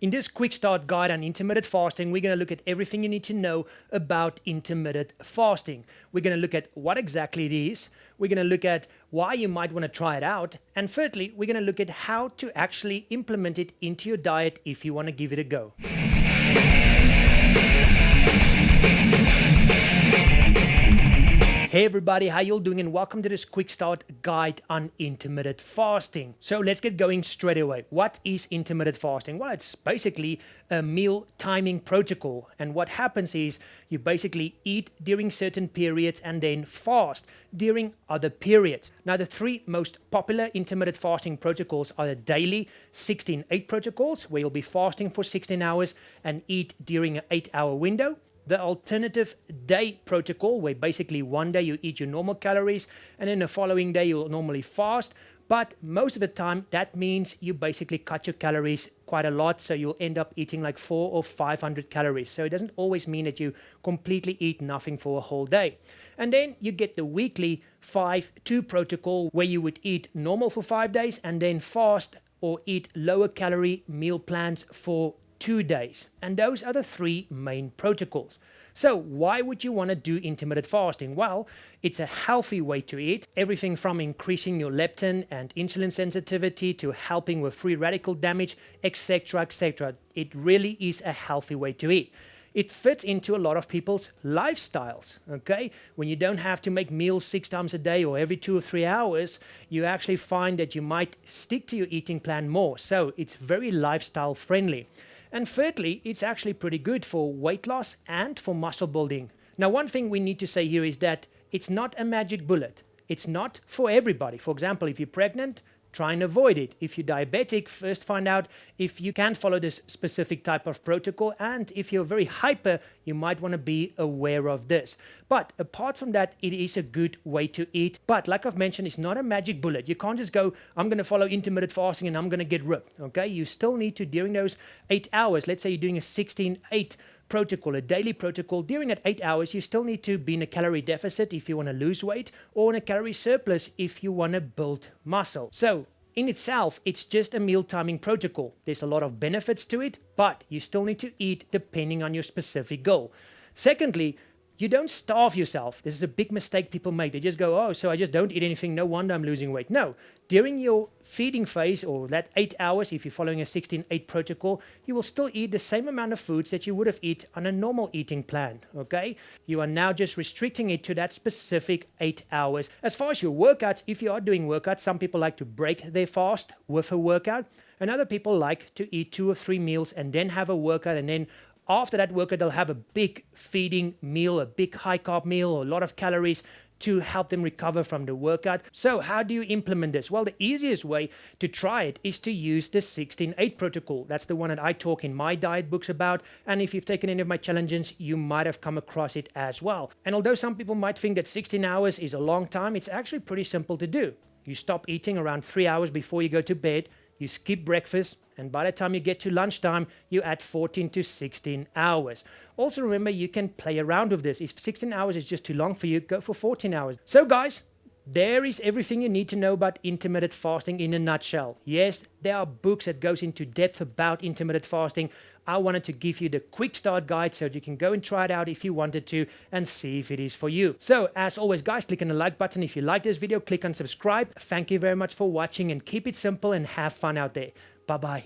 In this quick start guide on intermittent fasting, we're going to look at everything you need to know about intermittent fasting. We're going to look at what exactly it is. We're going to look at why you might want to try it out. And thirdly, we're going to look at how to actually implement it into your diet if you want to give it a go. Hey everybody, how you all doing, and welcome to this quick start guide on intermittent fasting. So let's get going straight away. What is intermittent fasting? Well, it's basically a meal timing protocol, and what happens is you basically eat during certain periods and then fast during other periods. Now, the three most popular intermittent fasting protocols are the daily 16-8 protocols, where you'll be fasting for 16 hours and eat during an 8-hour window. The alternative day protocol, where basically one day you eat your normal calories and then the following day you'll normally fast. But most of the time that means you basically cut your calories quite a lot. So you'll end up eating like 400 or 500 calories. So it doesn't always mean that you completely eat nothing for a whole day. And then you get the weekly 5-2 protocol, where you would eat normal for 5 days and then fast or eat lower calorie meal plans for 2 days. And those are the three main protocols. So why would you want to do intermittent fasting? Well, it's a healthy way to eat. Everything from increasing your leptin and insulin sensitivity to helping with free radical damage, etc., etc. It really is a healthy way to eat. It fits into a lot of people's lifestyles, okay? When you don't have to make meals 6 times a day or every 2 or 3 hours, you actually find that you might stick to your eating plan more. So it's very lifestyle friendly. And thirdly, it's actually pretty good for weight loss and for muscle building. Now, one thing we need to say here is that it's not a magic bullet. It's not for everybody. For example, if you're pregnant, try and avoid it. If you're diabetic, first find out if you can follow this specific type of protocol. And if you're very hyper, you might want to be aware of this. But apart from that, it is a good way to eat. But like I've mentioned, it's not a magic bullet. You can't just go, I'm going to follow intermittent fasting and I'm going to get ripped. Okay, you still need to, during those 8 hours, let's say you're doing a 16-8 protocol, a daily protocol, during that 8 hours, you still need to be in a calorie deficit if you want to lose weight, or in a calorie surplus if you want to build muscle. So in itself, it's just a meal timing protocol. There's a lot of benefits to it, but you still need to eat depending on your specific goal. Secondly, you don't starve yourself. This is a big mistake people make. They just go, oh, so I just don't eat anything, no wonder I'm losing weight. No, during your feeding phase, or that 8 hours, if you're following a 16-8 protocol, you will still eat the same amount of foods that you would have eaten on a normal eating plan, okay? You are now just restricting it to that specific 8 hours. As far as your workouts, if you are doing workouts, some people like to break their fast with a workout, and other people like to eat 2 or 3 meals and then have a workout, and then after that workout, they'll have a big feeding meal, a big high carb meal, or a lot of calories to help them recover from the workout. So how do you implement this? Well, the easiest way to try it is to use the 16-8 protocol. That's the one that I talk in my diet books about. And if you've taken any of my challenges, you might have come across it as well. And although some people might think that 16 hours is a long time, it's actually pretty simple to do. You stop eating around 3 hours before you go to bed. You skip breakfast, and by the time you get to lunchtime, you're at 14 to 16 hours. Also remember, you can play around with this. If 16 hours is just too long for you, go for 14 hours. So guys, there is everything you need to know about intermittent fasting in a nutshell. Yes, there are books that goes into depth about intermittent fasting. I wanted to give you the quick start guide so that you can go and try it out if you wanted to and see if it is for you. So as always, guys, click on the like button if you like this video, click on subscribe. Thank you very much for watching, and keep it simple and have fun out there. Bye-bye.